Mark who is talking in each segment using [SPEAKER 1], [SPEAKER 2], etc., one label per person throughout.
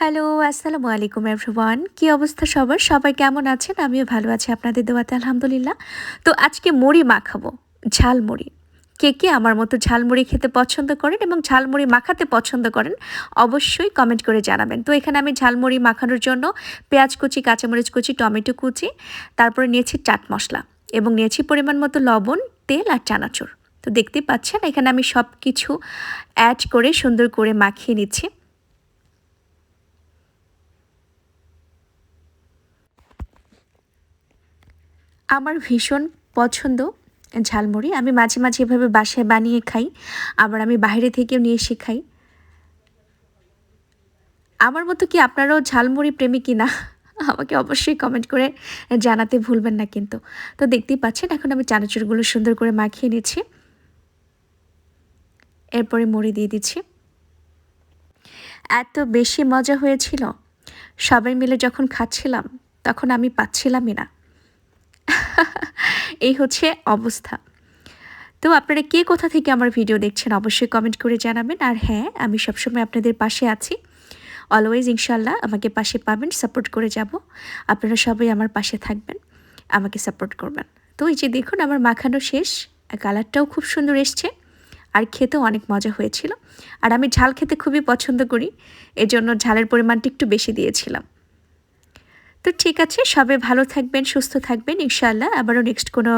[SPEAKER 1] Hello, আসসালামু আলাইকুম everyone. কি অবস্থা সবার? সবাই কেমন আছেন? আমিও ভালো আছি আপনাদের দোয়াতে আলহামদুলিল্লাহ। তো আজকে মুড়ি মাখাবো, ঝালমুড়ি। কে আমার মতো ঝালমুড়ি খেতে পছন্দ করেন এবং ঝালমুড়ি মাখাতে পছন্দ করেন? অবশ্যই কমেন্ট করে জানাবেন। তো এখানে আমি ঝালমুড়ি মাখানোর জন্য পেঁয়াজ কুচি, কাঁচামরিচ কুচি, টমেটো কুচি, তারপরে নিয়েছি চাট মসলা এবং নিয়েছি পরিমাণ মতো লবণ, তেল আর চানাচুর। তো দেখতেই পাচ্ছেন এখানে আমি সব কিছু অ্যাড করে সুন্দর করে মাখিয়ে নিচ্ছি। আমার ভীষণ পছন্দ ঝালমুড়ি। আমি মাঝে, মাঝে এভাবে বাসায় বানিয়ে খাই। আবার আমি বাইরে থেকেও নিয়ে এসে খাই। আমার মতো কি আপনারাও ঝালমুড়ি প্রেমী কিনা? আমাকে অবশ্যই কমেন্ট করে জানাতে ভুলবেন না কিন্তু। তো দেখতেই পাচ্ছেন এখন আমি চানাচুরগুলো সুন্দর করে মাখিয়ে নিচ্ছি। এরপরে মুড়ি দিয়ে দিচ্ছি। এত বেশি মজা হয়েছিল, সবাই মিলে যখন খাচ্ছিলাম তখন আমি পাচ্ছিলামই না। এই হচ্ছে অবস্থা। তো আপনারা কে কোথা থেকে আমার ভিডিও দেখছেন অবশ্যই কমেন্ট করে জানাবেন। আর হ্যাঁ, আমি সবসময় আপনাদের পাশে আছি। অলওয়েজ ইনশাল্লাহ আমাকে পাশে পাবেন, সাপোর্ট করে যাব। আপনারা সবাই আমার পাশে থাকবেন, আমাকে সাপোর্ট করবেন। তো এই যে দেখুন আমার মাখানো শেষ, কালারটাও খুব সুন্দর এসছে আর খেতেও অনেক মজা হয়েছিল। আর আমি ঝাল খেতে খুবই পছন্দ করি, এজন্য ঝালের পরিমাণটা একটু বেশি দিয়েছিলাম। তো ঠিক আছে, সবাই ভালো থাকবেন, সুস্থ থাকবেন ইনশাআল্লাহ। আবারও নেক্সট কোনো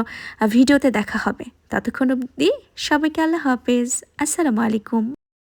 [SPEAKER 1] ভিডিওতে দেখা হবে। ততক্ষণ অবধি সবাইকে আল্লাহ হাফেজ। আসসালামু আলাইকুম।